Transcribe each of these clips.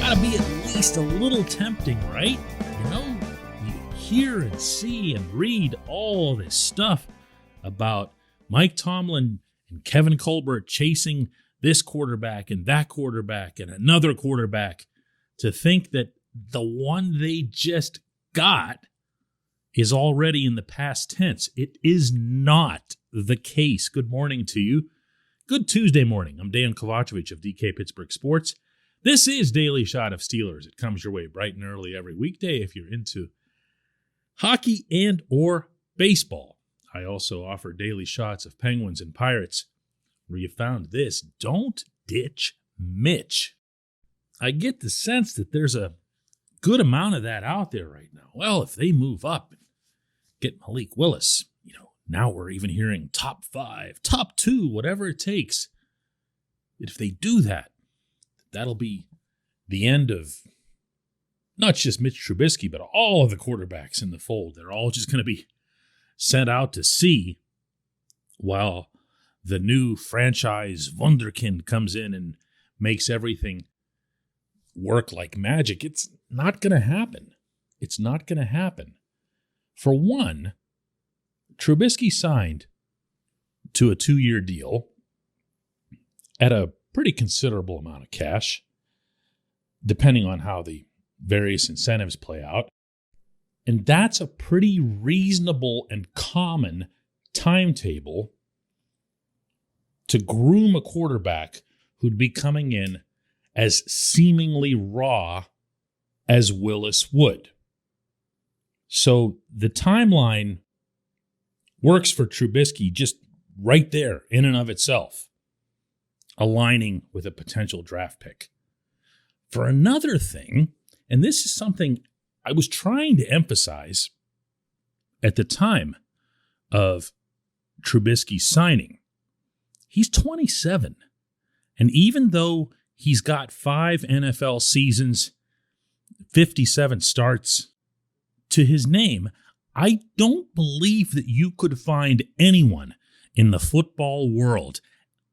got to be at least a little tempting, right? You know, you hear and see and read all this stuff about Mike Tomlin and Kevin Colbert chasing this quarterback and that quarterback and another quarterback, to think that the one they just got is already in the past tense. It is not the case. Good morning to you. Good Tuesday morning. I'm Dejan Kovacevic of DK Pittsburgh Sports. This is Daily Shot of Steelers. It comes your way bright and early every weekday if you're into hockey and or baseball. I also offer daily shots of Penguins and Pirates, where you found this: don't ditch Mitch. I get the sense that there's a good amount of that out there right now. Well, if they move up and get Malik Willis, now we're even hearing top 5, top 2, whatever it takes. If they do that, that'll be the end of not just Mitch Trubisky, but all of the quarterbacks in the fold. They're all just going to be sent out to sea while the new franchise wunderkind comes in and makes everything work like magic. It's not going to happen. It's not going to happen. For one, Trubisky signed to a 2-year deal at a pretty considerable amount of cash, depending on how the various incentives play out. And that's a pretty reasonable and common timetable to groom a quarterback who'd be coming in as seemingly raw as Willis would. So the timeline works for Trubisky just right there in and of itself, aligning with a potential draft pick. For another thing, and this is something I was trying to emphasize at the time of Trubisky's signing, he's 27. And even though he's got 5 NFL seasons, 57 starts to his name, I don't believe that you could find anyone in the football world,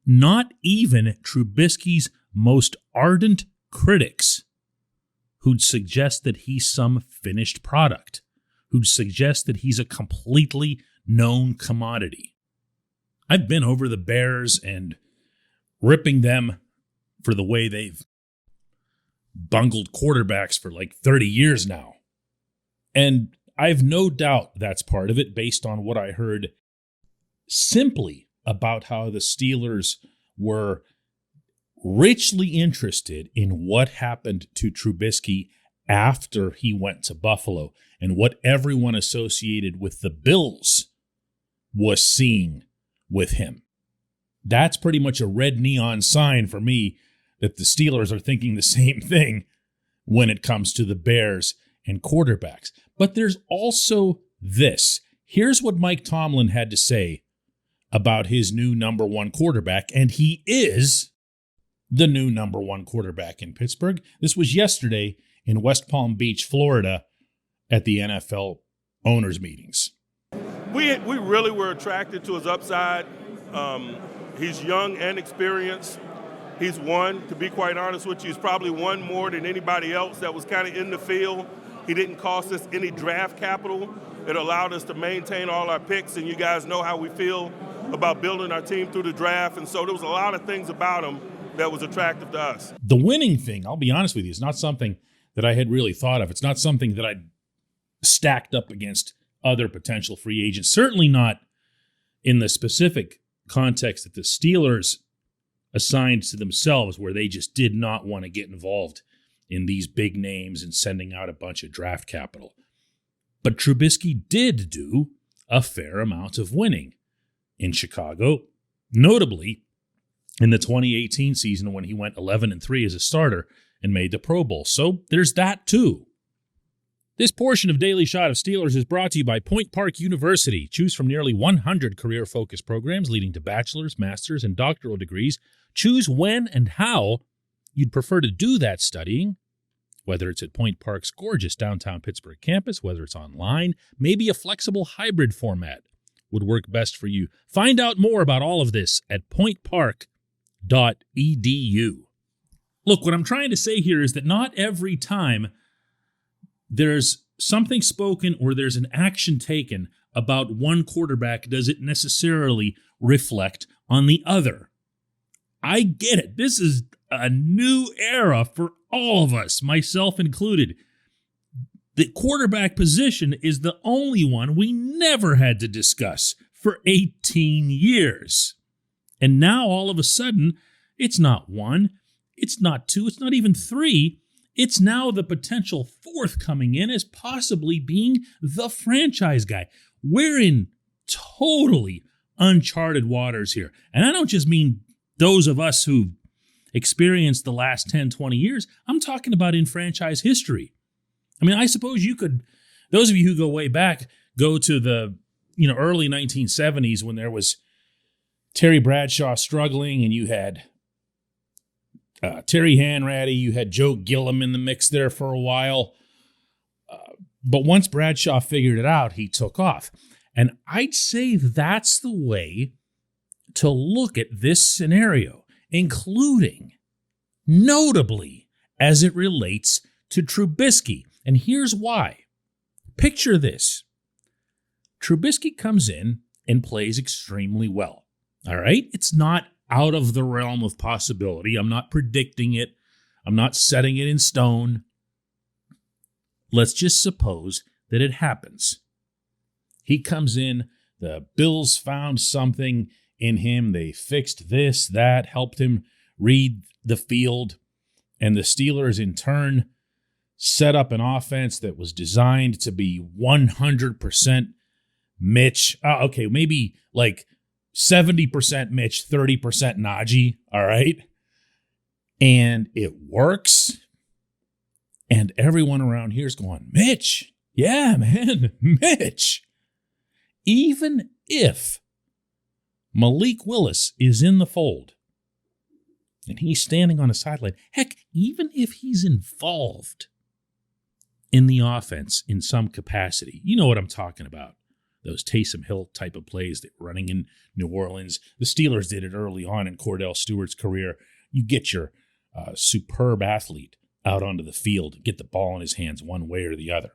not even Trubisky's most ardent critics, who'd suggest that he's some finished product, who'd suggest that he's a completely known commodity. I've been over the Bears and ripping them for the way they've bungled quarterbacks for like 30 years now. And I've no doubt that's part of it, based on what I heard simply about how the Steelers were richly interested in what happened to Trubisky after he went to Buffalo, and what everyone associated with the Bills was seeing with him. That's pretty much a red neon sign for me that the Steelers are thinking the same thing when it comes to the Bears and quarterbacks. But there's also this. Here's what Mike Tomlin had to say about his new number 1 quarterback, and he is the new number 1 quarterback in Pittsburgh. This was yesterday in West Palm Beach, Florida, at the NFL owners' meetings. We really were attracted to his upside. He's young and experienced. He's won, to be quite honest with you, he's probably won more than anybody else that was kind of in the field. He didn't cost us any draft capital. It allowed us to maintain all our picks, and you guys know how we feel about building our team through the draft. And so there was a lot of things about him that was attractive to us. The winning thing, I'll be honest with you, is not something that I had really thought of. It's not something that I'd stacked up against other potential free agents. Certainly not in the specific context that the Steelers assigned to themselves, where they just did not want to get involved in these big names and sending out a bunch of draft capital. But Trubisky did do a fair amount of winning in Chicago, notably in the 2018 season when he went 11-3 as a starter and made the Pro Bowl. So there's that too. This portion of Daily Shot of Steelers is brought to you by Point Park University. Choose from nearly 100 career-focused programs leading to bachelor's, master's, and doctoral degrees. Choose when and how you'd prefer to do that studying, whether it's at Point Park's gorgeous downtown Pittsburgh campus, whether it's online, maybe a flexible hybrid format would work best for you. Find out more about all of this at pointpark.edu. Look, what I'm trying to say here is that not every time there's something spoken or there's an action taken about one quarterback does it necessarily reflect on the other. I get it. This is a new era for all of us, myself included. The quarterback position is the only one we never had to discuss for 18 years. And now all of a sudden, it's not one, it's not two, it's not even three. It's now the potential fourth coming in as possibly being the franchise guy. We're in totally uncharted waters here. And I don't just mean those of us who've experienced the last 10, 20 years. I'm talking about in franchise history. I mean, I suppose you could, those of you who go way back, go to the early 1970s when there was Terry Bradshaw struggling and you had Terry Hanratty, you had Joe Gilliam in the mix there for a while. But once Bradshaw figured it out, he took off. And I'd say that's the way to look at this scenario, including, notably, as it relates to Trubisky. And here's why. Picture this. Trubisky comes in and plays extremely well. All right? It's not out of the realm of possibility. I'm not predicting it. I'm not setting it in stone. Let's just suppose that it happens. He comes in, the Bills found something in him. They fixed this, that, helped him read the field, and the Steelers in turn set up an offense that was designed to be 100% Mitch. Maybe like 70% Mitch, 30% Najee, all right? And it works, and everyone around here is going, Mitch, yeah, man, Mitch. Even if Malik Willis is in the fold and he's standing on a sideline, heck, even if he's involved in the offense in some capacity, you know what I'm talking about. Those Taysom Hill type of plays that running in New Orleans. The Steelers did it early on in Cordell Stewart's career. You get your superb athlete out onto the field, get the ball in his hands one way or the other.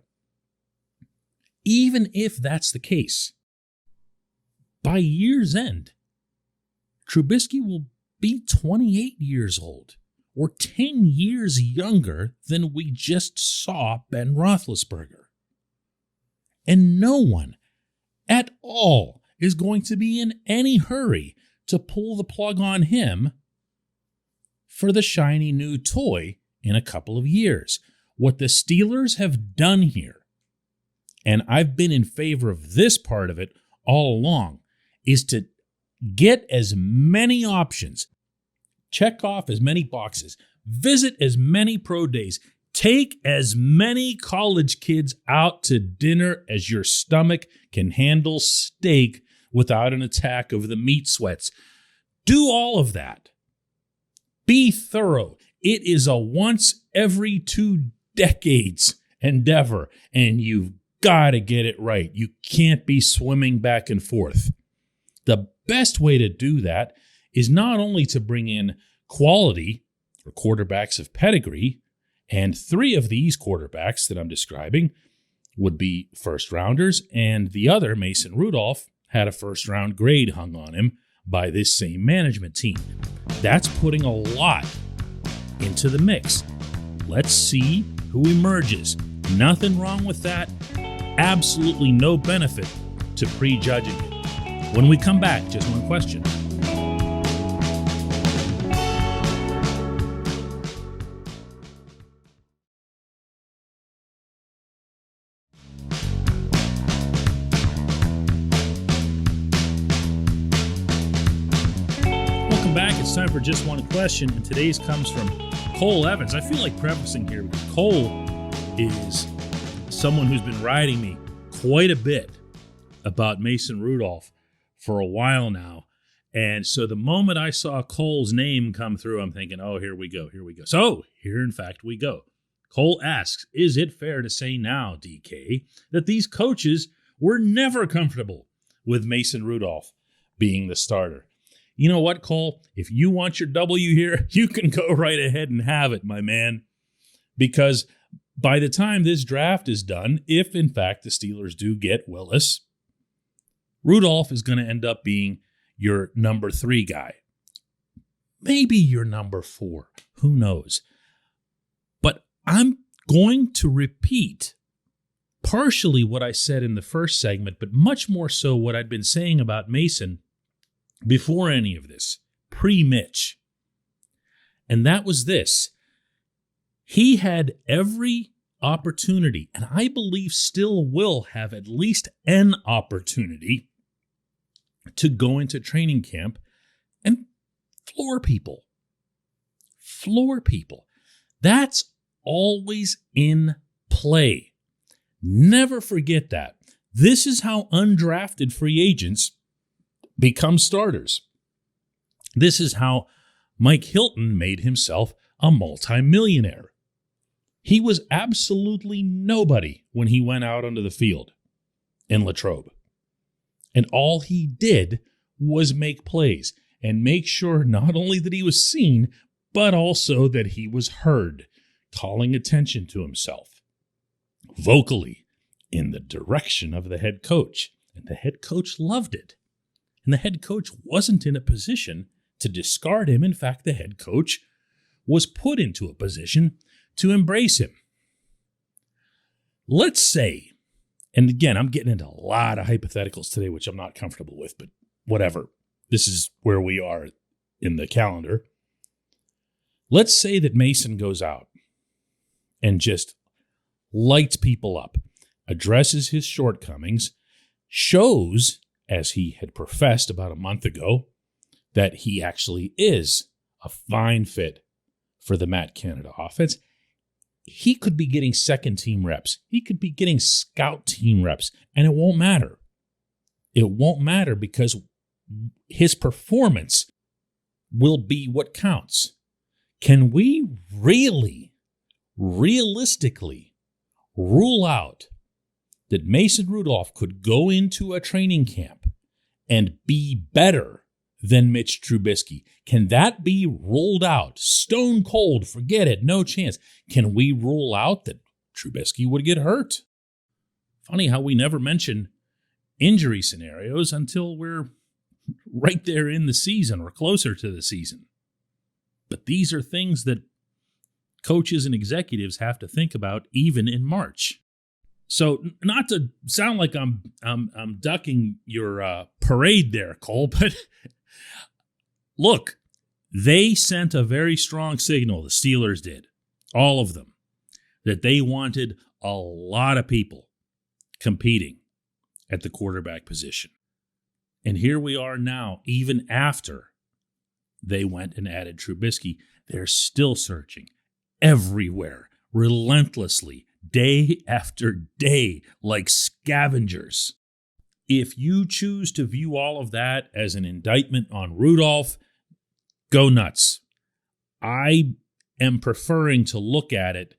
Even if that's the case, by year's end, Trubisky will be 28 years old, or 10 years younger than we just saw Ben Roethlisberger. And no one at all is going to be in any hurry to pull the plug on him for the shiny new toy in a couple of years. What the Steelers have done here, and I've been in favor of this part of it all along, is to get as many options, check off as many boxes, visit as many pro days, take as many college kids out to dinner as your stomach can handle steak without an attack of the meat sweats. Do all of that. Be thorough. It is a once every 2 decades endeavor, and you've got to get it right. You can't be swimming back and forth. The best way to do that is not only to bring in quality or quarterbacks of pedigree, and 3 of these quarterbacks that I'm describing would be first-rounders, and the other, Mason Rudolph, had a first-round grade hung on him by this same management team. That's putting a lot into the mix. Let's see who emerges. Nothing wrong with that. Absolutely no benefit to prejudging it. When we come back, just one question. Welcome back. It's time for Just One Question, and today's comes from Cole Evans. I feel like prefacing here because Cole is someone who's been writing me quite a bit about Mason Rudolph for a while now. And so the moment I saw Cole's name come through, I'm thinking, oh, here we go. So here, in fact, we go. Cole asks, is it fair to say now, DK, that these coaches were never comfortable with Mason Rudolph being the starter? You know what, Cole? If you want your W here, you can go right ahead and have it, my man. Because by the time this draft is done, if in fact the Steelers do get Willis, Rudolph is going to end up being your number 3 guy. Maybe your number 4. Who knows? But I'm going to repeat partially what I said in the first segment, but much more so what I'd been saying about Mason before any of this, pre-Mitch. And that was this. He had every opportunity, and I believe still will have at least an opportunity to go into training camp and floor people. Floor people. That's always in play. Never forget that. This is how undrafted free agents become starters. This is how Mike Hilton made himself a multimillionaire. He was absolutely nobody when he went out onto the field in Latrobe. And all he did was make plays and make sure not only that he was seen, but also that he was heard, calling attention to himself vocally in the direction of the head coach. And the head coach loved it. And the head coach wasn't in a position to discard him. In fact, the head coach was put into a position to embrace him. Let's say, and again, I'm getting into a lot of hypotheticals today, which I'm not comfortable with, but whatever. This is where we are in the calendar. Let's say that Mason goes out and just lights people up, addresses his shortcomings, shows, as he had professed about a month ago, that he actually is a fine fit for the Matt Canada offense. He could be getting second team reps. He could be getting scout team reps, and it won't matter. It won't matter because his performance will be what counts. Can we really, realistically rule out that Mason Rudolph could go into a training camp and be better than Mitch Trubisky? Can that be ruled out? Stone cold, forget it, no chance. Can we rule out that Trubisky would get hurt? Funny how we never mention injury scenarios until we're right there in the season or closer to the season. But these are things that coaches and executives have to think about even in March. So not to sound like I'm ducking your parade there, Cole, but look, they sent a very strong signal, the Steelers did, all of them, that they wanted a lot of people competing at the quarterback position. And here we are now, even after they went and added Trubisky, they're still searching everywhere, relentlessly, day after day, like scavengers. If you choose to view all of that as an indictment on Rudolph, go nuts. I am preferring to look at it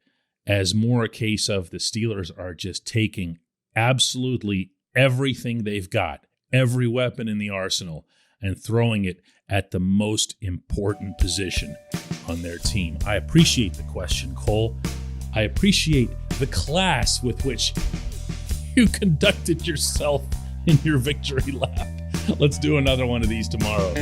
as more a case of the Steelers are just taking absolutely everything they've got, every weapon in the arsenal, and throwing it at the most important position on their team. I appreciate the question, Cole. I appreciate the class with which you conducted yourself in your victory lap. Let's do another one of these tomorrow.